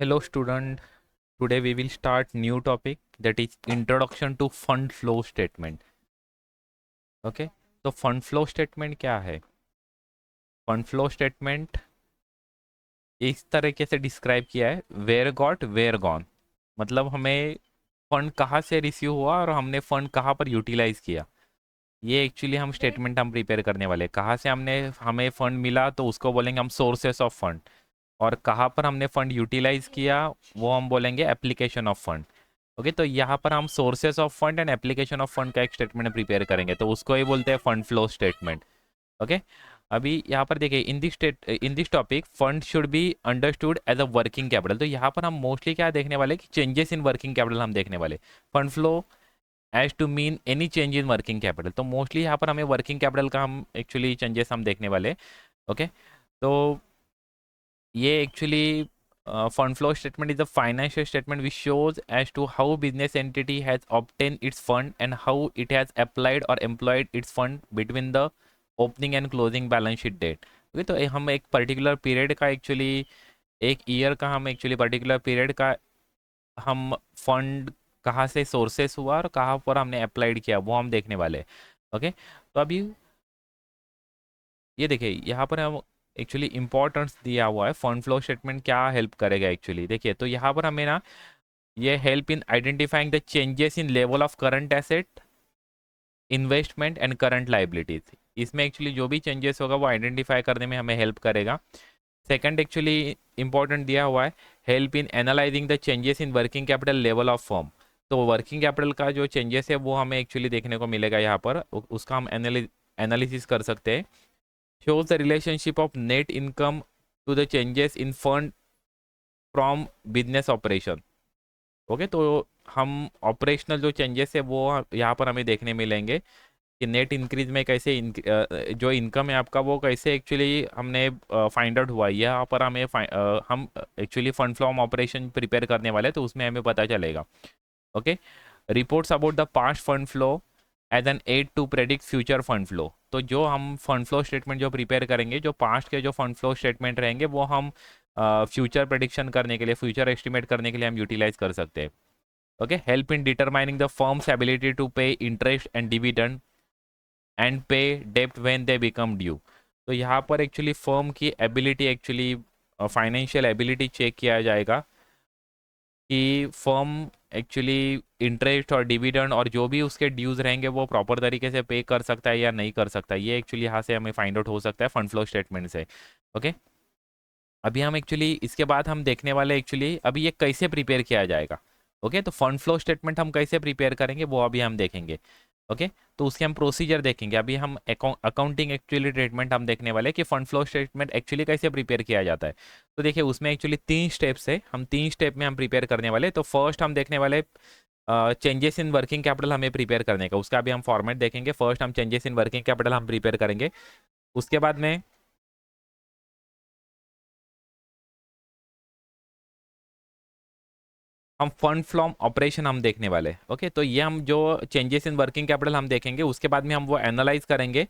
Hello student, today we will start new topic that is introduction to fund flow statement. Okay, तो fund flow statement क्या है? Fund flow statement इस तरीके से describe किया है, वेयर गॉट वेयर गॉन, मतलब हमें फंड कहाँ से रिसीव हुआ और हमने फंड कहाँ पर यूटिलाइज किया। ये एक्चुअली हम स्टेटमेंट हम प्रिपेयर करने वाले हैं। कहाँ से हमने हमें फंड मिला तो उसको बोलेंगे हम सोर्सेस ऑफ फंड, और कहाँ पर हमने फंड यूटिलाइज किया वो हम बोलेंगे एप्लीकेशन ऑफ फंड। ओके, तो यहाँ पर हम sources of fund and application of fund का एक स्टेटमेंट प्रिपेयर करेंगे, तो उसको ही बोलते हैं फंड फ्लो स्टेटमेंट। ओके, अभी यहाँ पर देखिए in this topic fund should be understood as a working capital. तो यहाँ पर हम मोस्टली क्या देखने वाले कि चेंजेस इन वर्किंग कैपिटल हम देखने वाले। Fund flow as to mean any change in working capital, तो मोस्टली यहाँ पर हमें वर्किंग कैपिटल का हम एक्चुअली चेंजेस हम देखने वाले। ओके, तो ये actually fund flow statement is a financial statement which shows as to how business entity has obtained its fund and how it has applied or employed its fund between the opening and closing balance sheet date. Okay, तो हम एक particular period का actually एक year का हम actually particular period का हम fund कहाँ से सोर्सेस हुआ और कहाँ पर हमने अप्लाइड किया वो हम देखने वाले। ओके, तो अभी ये देखिए यहाँ पर हम एक्चुअली इंपॉर्टेंस दिया हुआ है फंड फ्लो स्टेटमेंट क्या हेल्प करेगा एक्चुअली। देखिए, तो यहाँ पर हमें ना ये help in identifying the changes in level of current asset, investment and current liabilities. इसमें एक्चुअली जो भी चेंजेस होगा वो आइडेंटिफाई करने में हमें हेल्प करेगा। सेकंड एक्चुअली इंपॉर्टेंट दिया हुआ है help in analysing the changes in working capital level of firm. तो वर्किंग कैपिटल का जो चेंजेस है वो हमें एक्चुअली देखने को मिलेगा यहाँ पर, उसका हम एनालिसिस कर सकते हैं। shows the relationship of net income to the changes in fund from business operation. Okay, तो हम ऑपरेशनल जो चेंजेस है वो यहाँ पर हमें देखने मिलेंगे कि नेट इंक्रीज में कैसे जो इनकम है आपका वो कैसे एक्चुअली हमने फाइंड आउट हुआ। यहाँ पर हमें हम actually fund flow operation prepare करने वाले हैं, तो उसमें हमें पता चलेगा। Okay, reports about the past fund flow as an aid to predict future fund flow. तो जो हम फंड फ्लो स्टेटमेंट जो प्रिपेयर करेंगे, जो पास्ट के जो फंड फ्लो स्टेटमेंट रहेंगे वो हम फ्यूचर प्रेडिक्शन करने के लिए, फ्यूचर एस्टिमेट करने के लिए हम यूटिलाइज कर सकते हैं। Okay, help in determining the firm's ability to pay interest and dividend and pay डेप्ट व्हेन दे बिकम ड्यू। तो यहाँ पर एक्चुअली फर्म की ability actually financial ability check किया जाएगा कि फर्म एक्चुअली इंटरेस्ट और डिविडेंड और जो भी उसके ड्यूज रहेंगे वो प्रॉपर तरीके से पे कर सकता है या नहीं कर सकता है। ये एक्चुअली यहाँ से हमें फाइंड आउट हो सकता है फंड फ्लो स्टेटमेंट से। ओके, अभी हम एक्चुअली इसके बाद हम देखने वाले एक्चुअली अभी ये कैसे प्रिपेयर किया जाएगा। ओके, तो फंड फ्लो स्टेटमेंट हम कैसे प्रिपेयर करेंगे वो अभी हम देखेंगे। ओके, तो उसके हम प्रोसीजर देखेंगे। अभी हम अकाउंटिंग एक्चुअली ट्रीटमेंट हम देखने वाले कि फंड फ्लो स्टेटमेंट एक्चुअली कैसे प्रिपेयर किया जाता है। तो देखिए, उसमें एक्चुअली 3 स्टेप्स है, हम 3 स्टेप में हम प्रिपेयर करने वाले। तो फर्स्ट हम देखने वाले चेंजेस इन वर्किंग कैपिटल हमें प्रिपेयर करने का, उसका भी हम फॉर्मेट देखेंगे। फर्स्ट हम चेंजेस इन वर्किंग कैपिटल हम प्रिपेयर करेंगे, उसके बाद में हम फंड फ्लॉम ऑपरेशन हम देखने वाले। ओके, तो ये हम जो चेंजेस इन वर्किंग कैपिटल हम देखेंगे, उसके बाद में हम वो एनालाइज करेंगे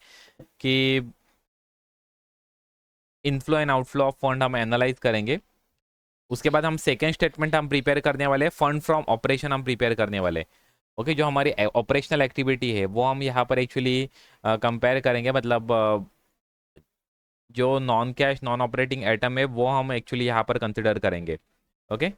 कि inflow and outflow of fund हम एनालाइज करेंगे। उसके बाद हम सेकेंड स्टेटमेंट हम प्रिपेयर करने वाले, फंड फ्रॉम ऑपरेशन हम प्रिपेयर करने वाले। ओके, जो हमारी ऑपरेशनल एक्टिविटी है वो हम यहाँ पर एक्चुअली कंपेयर करेंगे, मतलब जो non cash non operating item है वो हम एक्चुअली यहाँ पर कंसिडर करेंगे। ओके,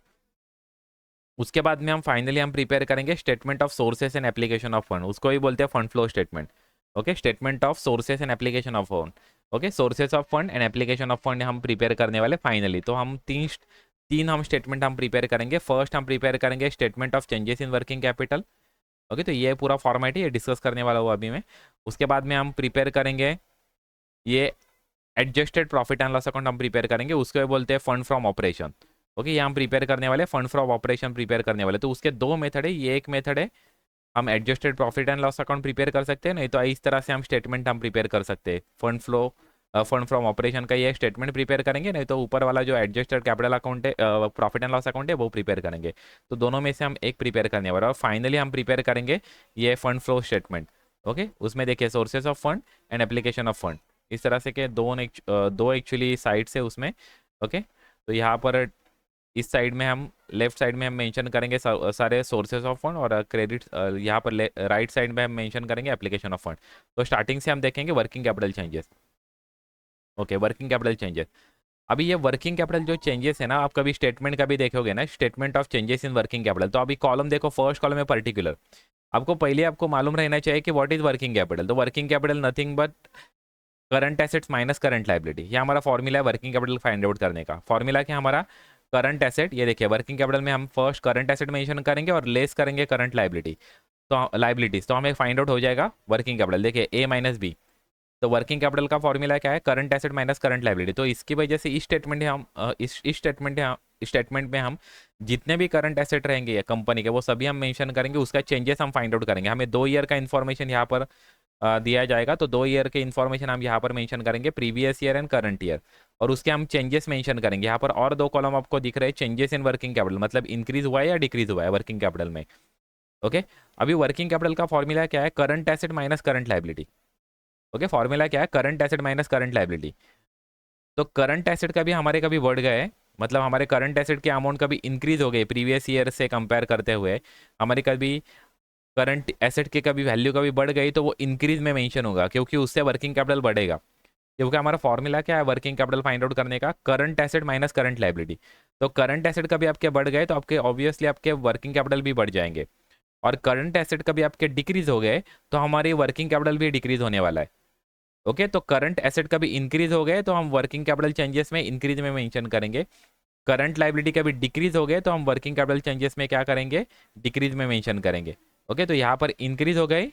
उसके बाद में हम फाइनली हम प्रिपेयर करेंगे statement of sources and application of fund, उसको ही बोलते हैं fund flow statement. Okay, statement of sources and application of fund. Okay, sources of fund and application of fund हम प्रिपेयर करने वाले फाइनली। तो हम तीन हम स्टेटमेंट हम प्रिपेयर करेंगे। फर्स्ट हम प्रिपेयर करेंगे statement of changes in working capital. Okay, तो ये पूरा फॉर्मेट है, ये डिस्कस करने वाला हूँ अभी मैं। उसके बाद में हम प्रिपेयर करेंगे ये adjusted profit and loss account हम प्रिपेयर करेंगे, उसको बोलते हैं फंड फ्रॉम ऑपरेशन। ओके, ये हम प्रिपेयर करने वाले फंड फ्रॉम ऑपरेशन प्रिपेयर करने वाले। तो उसके 2 मेथड है, ये एक मेथड है हम adjusted profit and loss account prepare कर सकते हैं, नहीं तो इस तरह से हम स्टेटमेंट हम प्रिपेयर कर सकते हैं। फंड फ्रॉम ऑपरेशन का ये स्टेटमेंट प्रिपेयर करेंगे, नहीं तो ऊपर वाला जो एडजस्टेड कैपिटल अकाउंट है, प्रॉफिट एंड लॉस अकाउंट है, वो प्रिपेयर करेंगे। तो दोनों में से हम एक प्रिपेयर करने वाले, और फाइनली हम प्रिपेयर करेंगे ये फंड फ्लो स्टेटमेंट। ओके, उसमें देखिए sources of fund and application of fund, इस तरह से के दो एक्चुअली साइड्स है उसमें। ओके, तो यहाँ पर इस साइड में हम लेफ्ट साइड में हम मेंशन करेंगे सारे सोर्सेज ऑफ फंड, और क्रेडिट यहाँ पर राइट साइड में हम मेंशन करेंगे एप्लीकेशन ऑफ फंड। तो स्टार्टिंग से हम देखेंगे working capital changes. Okay, working capital changes. अभी ये वर्किंग कैपिटल जो चेंजेस है ना, आप कभी स्टेटमेंट का भी देखोगे ना, statement of changes in working capital, तो अभी कॉलम देखो, फर्स्ट कॉलम है पर्टिकुलर। आपको पहले आपको मालूम रहना चाहिए कि व्हाट इज वर्किंग कैपिटल। तो working capital nothing but current assets minus current liability. ये हमारा फॉर्मूला है वर्किंग कैपिटल फाइंड आउट करने का। फॉर्मूला क्या हमारा, करंट एसेट। ये देखिए वर्किंग कैपिटल में हम फर्स्ट करंट एसेट मेंशन करेंगे और लेस करेंगे करंट लाइबिलिटी, तो लाइबिलिटीज, तो हमें फाइंड आउट हो जाएगा वर्किंग कैपिटल। देखिए ए माइनस बी, तो वर्किंग कैपिटल का फॉर्मूला क्या है, current asset minus current liability. तो इसकी वजह से इस स्टेटमेंट में हम इस स्टेटमेंट में हम जितने भी करंट एसेट रहेंगे कंपनी के, वो सभी हम मेंशन करेंगे, उसका चेंजेस हम फाइंड आउट करेंगे। हमें 2 ईयर का इन्फॉर्मेशन यहाँ पर दिया जाएगा, तो 2 ईयर के इन्फॉर्मेशन हम यहाँ पर मेंशन करेंगे, previous year and current year, और उसके हम चेंजेस मेंशन करेंगे। यहाँ पर और 2 कॉलम आपको दिख रहे हैं, चेंजेस इन वर्किंग कैपिटल, मतलब इंक्रीज हुआ है या डिक्रीज हुआ है वर्किंग कैपिटल में। ओके, अभी वर्किंग कैपिटल का फॉर्मूला क्या है, current asset minus current liability. Okay, formula क्या है, current asset minus current liability. तो करंट एसेट का भी हमारे कभी बढ़ गए, मतलब हमारे करंट एसेट के अमाउंट कभी इंक्रीज हो गए प्रीवियस ईयर से कंपेयर करते हुए, हमारी कभी करंट एसेट के कभी वैल्यू कभी बढ़ गई, तो वो इंक्रीज में मेंशन होगा, क्योंकि उससे वर्किंग कैपिटल बढ़ेगा। क्योंकि हमारा फॉर्मूला क्या है वर्किंग कैपिटल फाइंड आउट करने का, current asset minus current liability. तो करंट एसेट कभी आपके बढ़ गए तो आपके ऑब्वियसली आपके वर्किंग कैपिटल भी बढ़ जाएंगे, और करंट एसेट कभी आपके डिक्रीज हो गए तो हमारी वर्किंग कैपिटल भी डिक्रीज होने वाला है। ओके, तो करंट एसेट कभी इंक्रीज हो गए तो हम वर्किंग कैपिटल चेंजेस में इंक्रीज में मेंशन करेंगे, करंट लाइबिलिटी कभी डिक्रीज हो गए तो हम वर्किंग कैपिटल चेंजेस में क्या करेंगे, डिक्रीज में मेंशन करेंगे। ओके, तो यहाँ पर इंक्रीज हो गए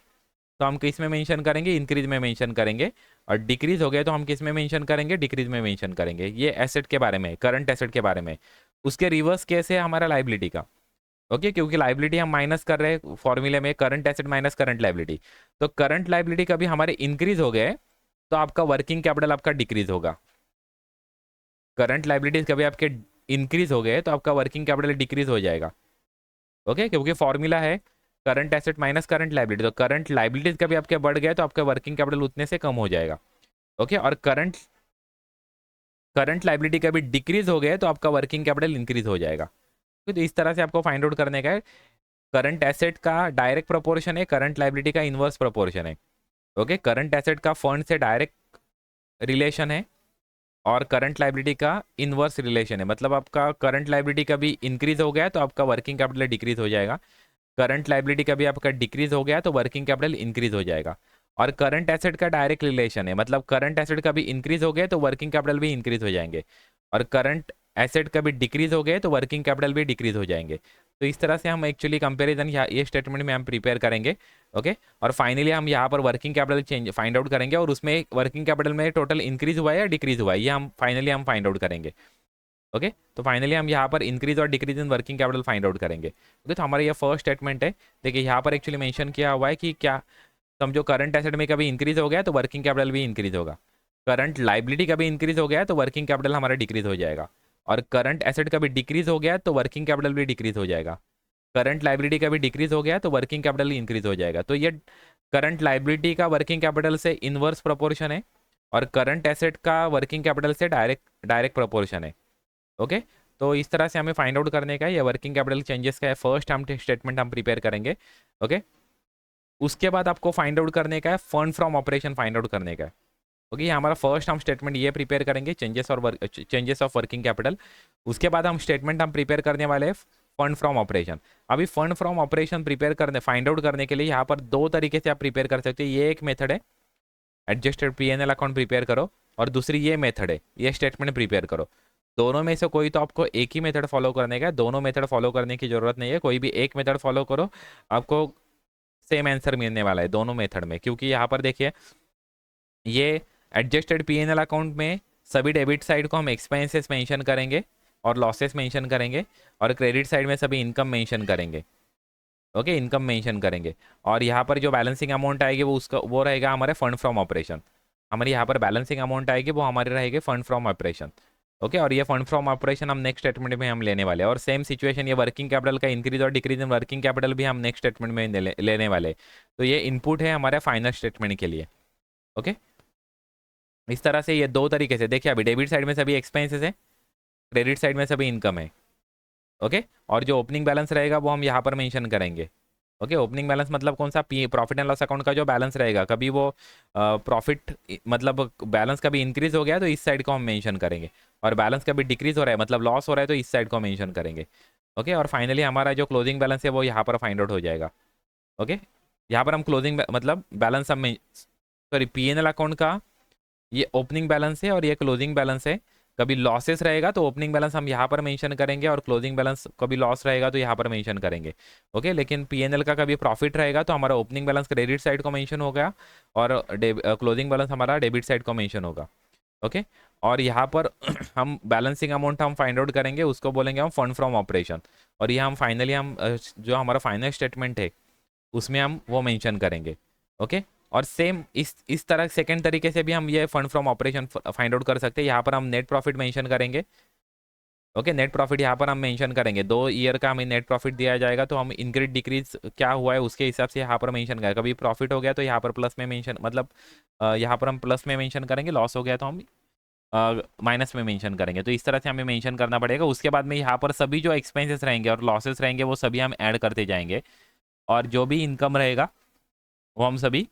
तो हम किस में मेंशन करेंगे, इंक्रीज में मेंशन करेंगे, और डिक्रीज हो गए तो हम किस में मेंशन करेंगे, डिक्रीज में मेंशन करेंगे। ये एसेट के बारे में, करंट एसेट के बारे में। उसके रिवर्स केस है हमारा लाइबिलिटी का। ओके, क्योंकि लाइबिलिटी हम माइनस कर रहे हैं फॉर्मूले में, current asset minus current liability. तो करंट लाइबिलिटी कभी हमारे इंक्रीज हो गए तो आपका वर्किंग कैपिटल आपका डिक्रीज होगा। करंट लाइबिलिटीज कभी आपके इंक्रीज हो गए तो आपका वर्किंग कैपिटल डिक्रीज हो जाएगा। ओके, क्योंकि फॉर्मूला है current asset minus current liability. तो करंट लाइबिलिटीज कभी आपके बढ़ गए तो आपका वर्किंग कैपिटल उतने से कम हो जाएगा। ओके, और करंट करंट लाइबिलिटी कभी डिक्रीज हो गए तो आपका वर्किंग कैपिटल इंक्रीज हो जाएगा। तो इस तरह से आपको फाइंड आउट करने का है। करंट एसेट का डायरेक्ट प्रोपोर्शन है, करंट लाइबिलिटी का इनवर्स प्रोपोर्शन है। ओके, करंट एसेट का फंड से डायरेक्ट रिलेशन है, और करंट लाइबिलिटी का इनवर्स रिलेशन है। मतलब आपका करंट लाइबिलिटी कभी इंक्रीज हो गया तो आपका वर्किंग कैपिटल डिक्रीज हो जाएगा, करंट लाइबिलिटी कभी आपका डिक्रीज हो गया तो वर्किंग कैपिटल इंक्रीज हो जाएगा। और करंट एसेट का डायरेक्ट रिलेशन है, मतलब करंट एसेट कभी इंक्रीज हो गए तो वर्किंग कैपिटल भी इंक्रीज हो जाएंगे, और करंट एसेट कभी डिक्रीज हो गए तो वर्किंग कैपिटल भी डिक्रीज हो जाएंगे। तो इस तरह से हम एक्चुअली कंपेरिजन ये स्टेटमेंट में हम प्रिपेयर करेंगे। ओके, और फाइनली हम यहाँ पर working capital change find out करेंगे, और उसमें वर्किंग कैपिटल में टोटल इंक्रीज हुआ है या डिक्रीज हुआ है, ये हम फाइनली हम फाइंड आउट करेंगे। ओके, तो फाइनली हम यहाँ पर इंक्रीज और decrease in working capital find out करेंगे। ओके, तो हमारा ये फर्स्ट स्टेटमेंट है। देखिए यहाँ पर एक्चुअली मेंशन किया हुआ है कि क्या, समझो करंट एसेट में कभी इंक्रीज हो गया तो वर्किंग कैपिटल भी इंक्रीज होगा, करंट लाइबिलिटी कभी इंक्रीज हो गया तो वर्किंग कैपिटल हमारा डिक्रीज हो जाएगा, और करंट एसेट कभी डिक्रीज हो गया तो वर्किंग कैपिटल भी डिक्रीज हो जाएगा, करंट लाइबिलिटी कभी डिक्रीज हो गया तो वर्किंग कैपिटल इंक्रीज हो जाएगा। तो ये करंट लाइबिलिटी का वर्किंग कैपिटल से इनवर्स प्रोपोर्शन है, और करंट एसेट का वर्किंग कैपिटल से डायरेक्ट डायरेक्ट प्रोपोर्शन है। ओके, तो इस तरह से हमें फाइंड आउट करने का है, ये वर्किंग कैपिटल चेंजेस का है फर्स्ट हम स्टेटमेंट हम प्रिपेयर करेंगे। ओके, उसके बाद आपको फाइंड आउट करने का है fund from operation find out करने का है। ओके, ये हमारा फर्स्ट हम स्टेटमेंट ये प्रिपेयर करेंगे, चेंजेस ऑफ वर्किंग कैपिटल। उसके बाद हम स्टेटमेंट हम प्रिपेयर करने वाले हैं फंड फ्रॉम ऑपरेशन। अभी फंड फ्रॉम ऑपरेशन प्रिपेयर करने फाइंड आउट करने के लिए यहाँ पर 2 तरीके से आप प्रिपेयर कर सकते हो। ये एक मेथड है, एडजस्टेड P&L अकाउंट प्रिपेयर करो, और दूसरी ये मेथड है, ये स्टेटमेंट प्रिपेयर करो। दोनों में से कोई तो आपको एक ही मेथड फॉलो करने का है, दोनों मेथड फॉलो करने की जरूरत नहीं है, कोई भी एक मेथड फॉलो करो, आपको सेम आंसर मिलने वाला है दोनों मेथड में। क्योंकि यहाँ पर देखिए ये एडजस्टेड P&L अकाउंट में सभी डेबिट साइड को हम एक्सपेंसेस मेंशन करेंगे और लॉसेस मेंशन करेंगे, और क्रेडिट साइड में सभी इनकम मेंशन करेंगे। ओके, इनकम मेंशन करेंगे, और यहाँ पर जो बैलेंसिंग अमाउंट आएगी वो रहेगा हमारे फंड फ्रॉम ऑपरेशन। हमारी यहाँ पर बैलेंसिंग अमाउंट आएगी वो हमारी रहेगी फंड फ्रॉम ऑपरेशन। ओके, और ये फंड फ्रॉम ऑपरेशन हम नेक्स्ट स्टेटमेंट में हम लेने वाले हैं, और सेम सिचुएशन ये वर्किंग कैपिटल का इंक्रीज और डिक्रीज इन वर्किंग कैपिटल भी हम नेक्स्ट स्टेटमेंट में लेने वाले हैं। तो ये इनपुट है हमारे फाइनल स्टेटमेंट के लिए। ओके, इस तरह से ये 2 तरीके से देखिए, अभी डेबिट साइड में सभी एक्सपेंसेस है, क्रेडिट साइड में सभी इनकम है। ओके। और जो ओपनिंग बैलेंस रहेगा वो हम यहाँ पर मेंशन करेंगे। ओके, ओपनिंग बैलेंस मतलब कौन सा, प्रॉफिट एंड लॉस अकाउंट का जो बैलेंस रहेगा, कभी वो प्रॉफिट मतलब बैलेंस कभी इंक्रीज हो गया तो इस साइड को हम मेंशन करेंगे, और बैलेंस कभी डिक्रीज हो रहा है मतलब लॉस हो रहा है तो इस साइड को मेंशन करेंगे। ओके, और फाइनली हमारा जो क्लोजिंग बैलेंस है वो यहाँ पर फाइंड आउट हो जाएगा। ओके, यहाँ पर हम क्लोजिंग मतलब बैलेंस हम सॉरी पीएनएल अकाउंट का ये ओपनिंग बैलेंस है और ये क्लोजिंग बैलेंस है। कभी लॉसेस रहेगा तो ओपनिंग बैलेंस हम यहाँ पर मेंशन करेंगे, और क्लोजिंग बैलेंस कभी लॉस रहेगा तो यहाँ पर मेंशन करेंगे। ओके, लेकिन पीएनएल का कभी प्रॉफिट रहेगा तो हमारा ओपनिंग बैलेंस क्रेडिट साइड को मेंशन होगा, और क्लोजिंग बैलेंस हमारा डेबिट साइड को मेंशन होगा। ओके, और यहाँ पर हम बैलेंसिंग अमाउंट हम फाइंड आउट करेंगे, उसको बोलेंगे हम फंड फ्रॉम ऑपरेशन, और ये हम फाइनली हम जो हमारा फाइनल स्टेटमेंट है उसमें हम वो मेंशन करेंगे। ओके, और सेम इस तरह सेकेंड तरीके से भी हम ये fund from operation find out कर सकते हैं। यहाँ पर हम नेट प्रॉफिट मेंशन करेंगे। ओके, नेट प्रॉफिट यहाँ पर हम मेंशन करेंगे, 2 ईयर का हमें नेट प्रॉफिट दिया जाएगा तो हम इंक्रीज डिक्रीज क्या हुआ है उसके हिसाब से यहाँ पर मेंशन करेंगे। कभी प्रॉफिट हो गया तो यहाँ पर प्लस में मेंशन मतलब यहाँ पर हम प्लस में मेंशन करेंगे, लॉस हो गया तो हम माइनस में मेंशन करेंगे। तो इस तरह से हमें मेंशन करना पड़ेगा। उसके बाद में यहाँ पर सभी जो एक्सपेंसेस रहेंगे और लॉसेस रहेंगे वो सभी हम ऐड करते जाएंगे, और जो भी इनकम रहेगा वो हम सभी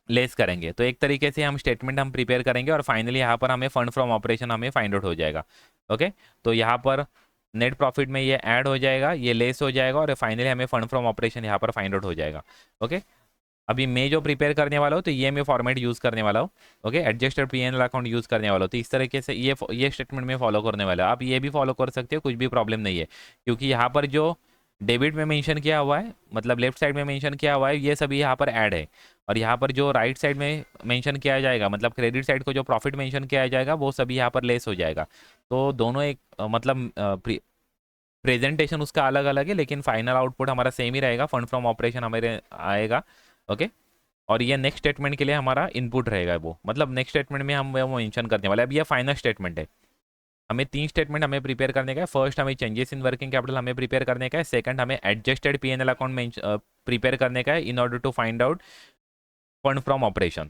लेस करेंगे। तो एक तरीके से हम स्टेटमेंट हम प्रिपेयर करेंगे, और फाइनली यहाँ पर हमें फंड फ्रॉम ऑपरेशन हमें फाइंड आउट हो जाएगा। ओके, तो यहाँ पर नेट प्रॉफिट में ये ऐड हो जाएगा, ये लेस हो जाएगा, और फाइनली हमें फंड फ्रॉम ऑपरेशन यहाँ पर फाइंड आउट हो जाएगा। ओके, अभी मैं जो प्रिपेयर करने वाला हूँ तो ये मैं फॉर्मेट यूज़ करने वाला हूँ। Okay, adjusted PNL account use करने वाला हूँ। तो इस तरीके से ये स्टेटमेंट में फॉलो करने वाला हूँ। आप ये भी फॉलो कर सकते हो, कुछ भी प्रॉब्लम नहीं है, क्योंकि यहाँ पर जो डेबिट में मेंशन किया हुआ है मतलब लेफ्ट साइड में मेंशन किया हुआ है ये सभी यहाँ पर ऐड है, और यहाँ पर जो राइट साइड में मेंशन किया जाएगा मतलब क्रेडिट साइड को जो प्रॉफिट मेंशन किया जाएगा वो सभी यहाँ पर लेस हो जाएगा। तो दोनों एक मतलब प्रेजेंटेशन उसका अलग अलग है, लेकिन फाइनल आउटपुट हमारा सेम ही रहेगा, फंड फ्रॉम ऑपरेशन हमारे आएगा। ओके, और ये नेक्स्ट स्टेटमेंट के लिए हमारा इनपुट रहेगा, वो मतलब नेक्स्ट स्टेटमेंट में हम वो मेंशन करने वाले हैं। अब ये फाइनल स्टेटमेंट है, हमें 3 स्टेटमेंट हमें प्रिपेयर करने का है। फर्स्ट हमें चेंजेस इन वर्किंग कैपिटल हमें प्रिपेयर करने का है। सेकंड हमें एडजस्टेड पीएनएल अकाउंट में प्रिपेयर करने का है in order to find out fund from operation.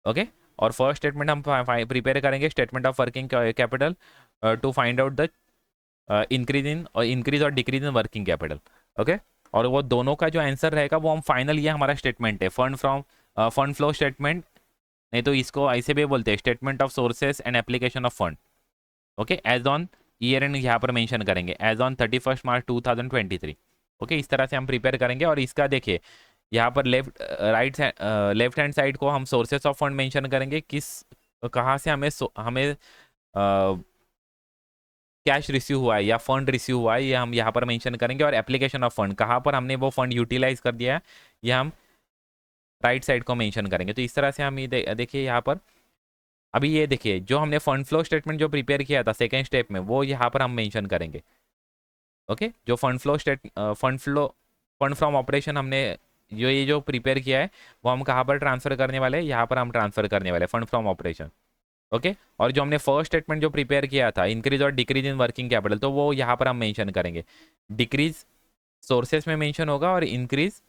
Okay, और फर्स्ट स्टेटमेंट हम प्रिपेयर करेंगे statement of working capital to find out the increase और decrease in working capital. Okay, और वो दोनों का जो आंसर रहेगा वो हम फाइनल, ये हमारा स्टेटमेंट है फंड फ्लो स्टेटमेंट, नहीं तो इसको ऐसे भी बोलते हैं statement of sources and application of fund. Okay, as on year end यहाँ पर मेंशन करेंगे एज ऑन 31 मार्च 2023। ओके, इस तरह से हम प्रिपेयर करेंगे, और इसका देखिए यहाँ पर लेफ्ट हैंड साइड को हम सोर्सेस ऑफ फंड मेंशन करेंगे, कहाँ से हमें कैश रिसीव हुआ है या फंड रिसीव हुआ है ये हम यहाँ पर मेंशन करेंगे, और एप्लीकेशन ऑफ फंड कहाँ पर हमने वो फंड यूटिलाइज कर दिया है ये हम राइट साइड को मेंशन करेंगे। तो इस तरह से हम ये देखिए यहाँ पर अभी ये देखिए जो हमने फंड फ्लो स्टेटमेंट जो प्रिपेयर किया था सेकेंड स्टेप में वो यहाँ पर हम मेंशन करेंगे। ओके, जो फंड फ्रॉम ऑपरेशन हमने ये जो प्रिपेयर किया है वो हम कहाँ पर ट्रांसफर करने वाले हैं, यहाँ पर हम ट्रांसफर करने वाले हैं फंड फ्रॉम ऑपरेशन। ओके, और जो हमने फर्स्ट स्टेटमेंट जो प्रिपेयर किया था इंक्रीज और डिक्रीज इन वर्किंग कैपिटल तो वो यहाँ पर हम मेंशन करेंगे। डिक्रीज सोर्सेस में मेंशन होगा और इंक्रीज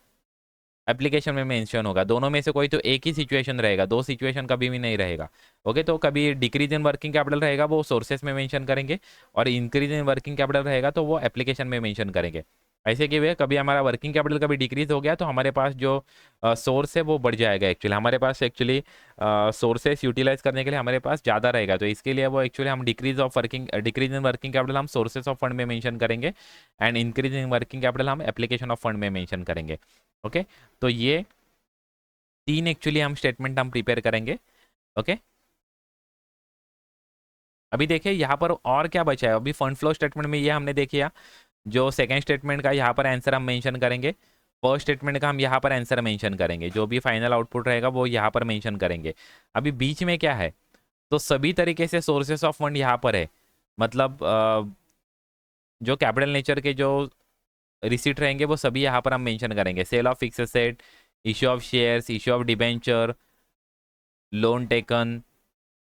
एप्लीकेशन में मेंशन होगा, दोनों में से कोई तो एक ही सिचुएशन रहेगा, दो सिचुएशन कभी भी नहीं रहेगा। ओके, तो कभी डिक्रीज इन वर्किंग कैपिटल रहेगा वो सोर्सेस में मेंशन करेंगे, और इंक्रीज इन वर्किंग कैपिटल रहेगा तो वो एप्लीकेशन में मेंशन करेंगे। ऐसे कि वे कभी हमारा वर्किंग कैपिटल कभी डिक्रीज हो गया तो हमारे पास जो सोर्स है वो बढ़ जाएगा। एक्चुअली हमारे पास एक्चुअली सोर्सेस यूटिलाइज करने के लिए हमारे पास ज़्यादा रहेगा, तो इसके लिए वो एक्चुअली हम डिक्रीज इन वर्किंग कैपिटल हम सोर्सेस ऑफ फंड में मेंशन करेंगे, and increase in working capital हम एप्लीकेशन ऑफ फंड में मेंशन करेंगे। ओके, तो ये 3 एक्चुअली हम स्टेटमेंट हम प्रिपेयर करेंगे। ओके, अभी देखिए यहाँ पर और क्या बचा है। अभी फंड फ्लो स्टेटमेंट में ये हमने देखिए जो सेकेंड स्टेटमेंट का यहाँ पर आंसर हम मेंशन करेंगे, फर्स्ट स्टेटमेंट का हम यहाँ पर आंसर मेंशन करेंगे, जो भी फाइनल आउटपुट रहेगा वो यहाँ पर मेंशन करेंगे। अभी बीच में क्या है, तो सभी तरीके से सोर्सेस ऑफ फंड यहाँ पर है, मतलब जो कैपिटल नेचर के जो रिसीट रहेंगे वो सभी यहाँ पर हम मेंशन करेंगे। Sale of fix asset, issue of shares, issue of debenture, loan taken,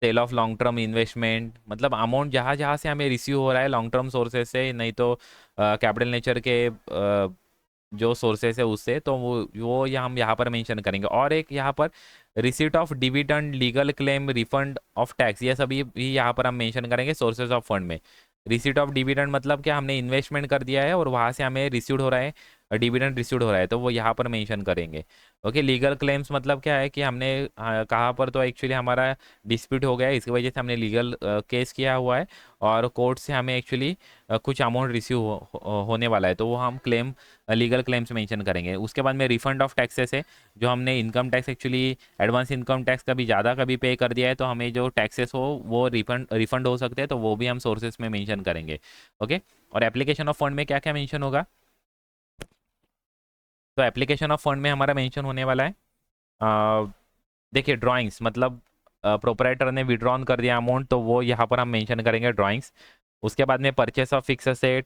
sale of long term investment, मतलब अमाउंट जहाँ जहाँ से हमें रिसीव हो रहा है लॉन्ग टर्म सोर्सेज से, नहीं तो कैपिटल नेचर के जो सोर्सेज है उससे, तो वो हम यहाँ पर मेंशन करेंगे। और एक यहाँ पर receipt of dividend, legal claim, refund of tax, ये सभी भी यहाँ पर हम मेंशन करेंगे सोर्सेज ऑफ फंड में। रिसीट ऑफ डिविडेंड मतलब क्या, हमने इन्वेस्टमेंट कर दिया है और वहाँ से हमें रिसीव हो रहा है, डिविडेंड रिसीव हो रहा है, तो वो यहाँ पर मेंशन करेंगे। ओके, लीगल क्लेम्स मतलब क्या है कि हमने कहाँ पर, तो एक्चुअली हमारा डिस्प्यूट हो गया है, इसकी वजह से हमने लीगल केस किया हुआ है और कोर्ट से हमें एक्चुअली कुछ अमाउंट रिसीव होने वाला है, तो वो हम क्लेम लीगल क्लेम्स मेंशन करेंगे। उसके बाद में रिफंड ऑफ टैक्सेस है, जो हमने income tax actually advance income tax कभी ज़्यादा कभी पे कर दिया है, तो हमें जो टैक्सेस हो वो रिफंड हो सकते हैं, तो वो भी हम सोर्सेस में मेंशन करेंगे। ओके, और एप्लीकेशन ऑफ फंड में क्या क्या मेंशन होगा, तो एप्लीकेशन ऑफ फंड में हमारा मेंशन होने वाला है, देखिए ड्राइंग्स मतलब प्रोपराइटर ने विड्रॉन कर दिया अमाउंट, तो वो यहाँ पर हम मेंशन करेंगे ड्राइंग्स। उसके बाद में purchase of fix asset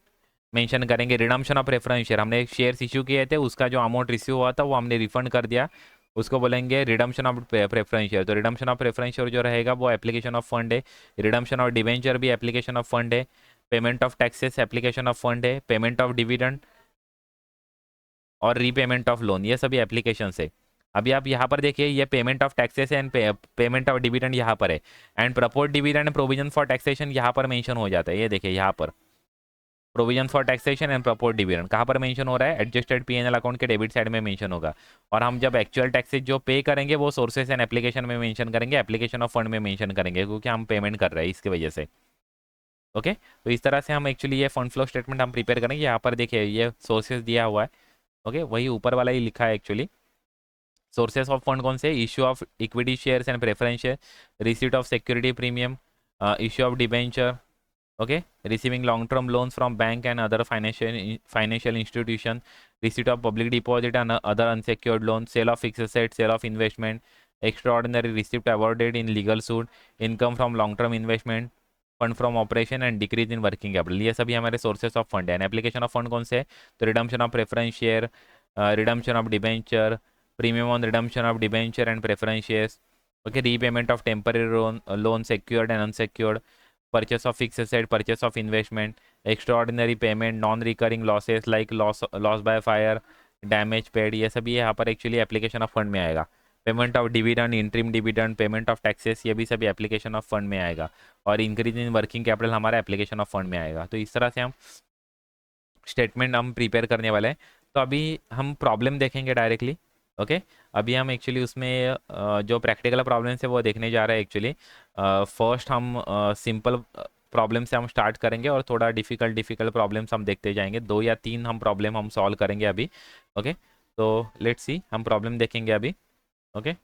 mention करेंगे। रिडम्पशन ऑफ प्रेफरेंस शेयर, हमने शेयर्स इश्यू किए थे, उसका जो अमाउंट रिसीव हुआ था वो हमने रिफंड कर दिया, उसको बोलेंगे रिडम्पशन ऑफ प्रेफरेंस शेयर। तो रिडम्पशन ऑफ प्रेफरेंस शेयर जो रहेगा वो एप्लीकेशन ऑफ फंड है। रिडम्पशन ऑफ डिवेंचर भी एप्लीकेशन ऑफ फंड है। Payment of taxes application of fund है। पेमेंट ऑफ डिविडेंड और रीपेमेंट ऑफ लोन, ये सभी एप्लीकेशन है। अभी आप यहाँ पर देखिए, ये payment of taxes and payment of dividend यहाँ पर है, and proposed dividend and provision for taxation यहाँ पर मेंशन हो जाता है। ये देखिए यहाँ पर provision for taxation and proposed dividend कहाँ पर मेंशन हो रहा है, एडजस्टेड पीएनएल अकाउंट के डेबिट साइड में मेंशन होगा। और हम जब एक्चुअल टैक्सेस जो पे करेंगे वो सोर्सेस एंड एप्लीकेशन में मेंशन करेंगे, एप्लीकेशन ऑफ फंड में मेंशन करेंगे, क्योंकि हम पेमेंट कर रहे हैं इसकी वजह से। ओके, तो इस तरह से हम एक्चुअली ये फंड फ्लो स्टेटमेंट हम प्रिपेयर करेंगे। यहाँ पर देखिए ये सोर्सेज दिया हुआ है। ओके, वही ऊपर वाला ही लिखा है एक्चुअली। सोर्सेस ऑफ फंड कौन से, issue of equity shares and preference share, receipt of security premium, issue of debenture, okay, receiving long term loans from bank and other financial institution, receipt of public deposit and other unsecured loans, sale of fixed assets, sale of investment, extraordinary receipt awarded in legal suit, income from long term investment, fund from operation and decrease in working capital, ये सभी हमारे sources of fund है। And application of fund कौन से है, तो redemption of preference share, redemption of debenture, premium on redemption of debenture and preference shares, okay, repayment of temporary loan secured and unsecured, purchase of fixed asset, purchase of investment, extraordinary payment, non-recurring losses like loss by fire, damage paid, ये सभी यहाँ पर actually application of fund में आएगा। Payment of dividend, interim dividend, payment of taxes, ये भी सभी application of fund में आएगा। और इंक्रीज इन वर्किंग कैपिटल हमारा एप्लीकेशन ऑफ फंड में आएगा। तो इस तरह से हम स्टेटमेंट हम प्रिपेयर करने वाले हैं। तो अभी हम प्रॉब्लम देखेंगे डायरेक्टली। ओके, अभी हम एक्चुअली उसमें जो प्रैक्टिकल प्रॉब्लम्स है वो देखने जा रहे हैं एक्चुअली। फर्स्ट हम सिंपल प्रॉब्लम से हम स्टार्ट करेंगे और थोड़ा डिफ़िकल्ट प्रॉब्लम्स हम देखते जाएंगे। 2 या 3 हम प्रॉब्लम हम सॉल्व करेंगे अभी। ओके, तो लेट्स सी, हम प्रॉब्लम देखेंगे अभी। ओके,